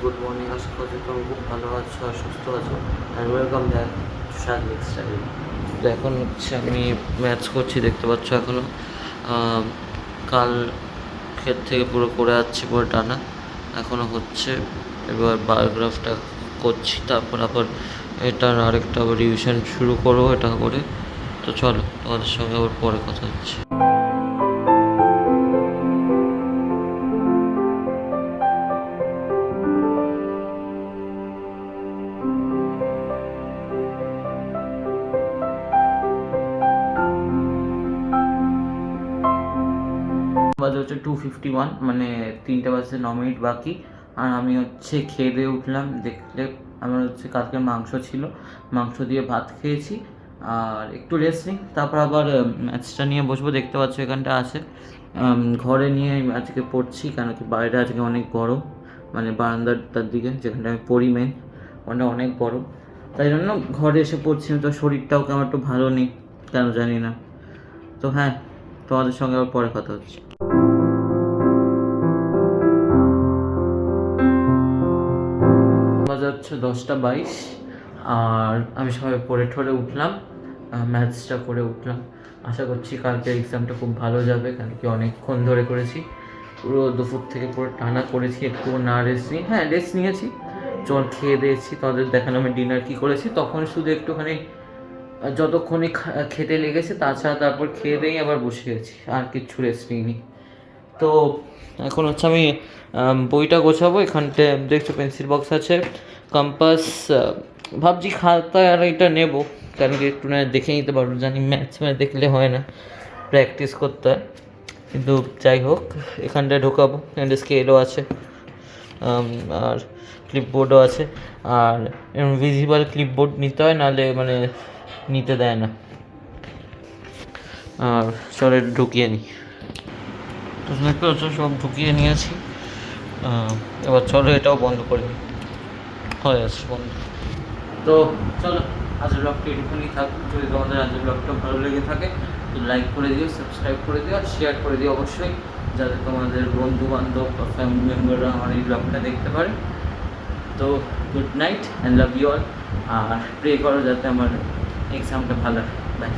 Good morning, আশা করছি তুমি খুব ভালো আছো আর সুস্থ আছো। And welcome back to Sadiq style. তো এখন হচ্ছে আমি ম্যাথস করছি, দেখতে পাচ্ছ এখনও। কাল ক্ষেত থেকে পুরো করে যাচ্ছি, পুরো টানা এখনও হচ্ছে। এবার বায়োগ্রাফটা করছি, তারপর আবার এটা আরেকটা আবার রিভিশন শুরু করবো এটা করে। তো চলো, তোমাদের সঙ্গে আবার পরে কথা হচ্ছে। বাজে হচ্ছে 2:51, মানে 3টে বাজতে 9 মিনিট বাকি। আর আমি হচ্ছে খেয়ে দিয়ে উঠলাম, দেখলে আমার হচ্ছে কালকে মাংস ছিল, মাংস দিয়ে ভাত খেয়েছি। আর একটু রেস্ট নিই, তারপর আবার ম্যাথসটা নিয়ে বসবো। দেখতে পাচ্ছ এখানটা আছে, ঘরে নিয়ে আমি আজকে পড়ছি, কেন কি বাইরে আজকে অনেক গরম, মানে বারান্দাটার দিকে যেখানটা আমি পড়ি মেন, ওখানটা অনেক গরম। তাই জন্য ঘরে এসে পড়ছি। তো শরীরটাও কেমন একটু ভালো নেই, কেন জানি না। তো হ্যাঁ, তোমাদের সঙ্গে আবার পরে কথা হচ্ছে। বাজে হচ্ছে 10টা 22, আর আমি সবাই পড়ে ঠরে উঠলাম, ম্যাথসটা করে উঠলাম। আশা করছি কালকে এক্সামটা খুব ভালো যাবে, কারণ কি অনেকক্ষণ ধরে করেছি, পুরো দুপুর থেকে পুরো টানা করেছি, একটু না রেস্ট নিই। হ্যাঁ, রেস্ট নিয়েছি, জল খেয়ে দিয়েছি, তাদের দেখানো আমি ডিনার কী করেছি, তখন শুধু একটুখানি যতক্ষণই খেতে লেগেছে, তাছাড়া তারপর খেয়ে দিয়েই আবার বসে গেছি, আর কিচ্ছু রেস্ট নিইনি। তো এখন হচ্ছে আমি বইটা গোছাবো। এখানটায় দেখছো পেন্সিল বক্স আছে, কম্পাস, ভাবছি খাতা আর এটা নেবো, কারণ কি একটু না দেখে নিতে পারবো। জানি ম্যাথস দেখলে হয় না, প্র্যাকটিস করতে হয়। কিন্তু যাই হোক, এখানটায় ঢোকাবো। এখানটা স্কেলও আছে, আর ক্লিপবোর্ডও আছে। আর ভিজিবল ক্লিপবোর্ড নিতে হয়, নাহলে মানে নিতে দেয় না। আর চলে ঢুকিয়ে নিই। তো দেখতে পাচ্ছ সব ঢুকিয়ে নিয়েছি। এবার চলো এটাও বন্ধ করে নিই, হয়ে আসছে বন্ধ। তো চলো, আজকের ব্লগটা এটুকুনি থাক। যদি তোমাদের আজকের ব্লগটা ভালো লেগে থাকে তো লাইক করে দিও, সাবস্ক্রাইব করে দিও, আর শেয়ার করে দিও অবশ্যই, যাতে তোমাদের বন্ধু বান্ধব বা ফ্যামিলি মেম্বাররা আমার এই ব্লগটা দেখতে পারে। তো good night and love you all, আর প্রে করো যাতে আমার এক্সামটা ভালো হয়। বাই।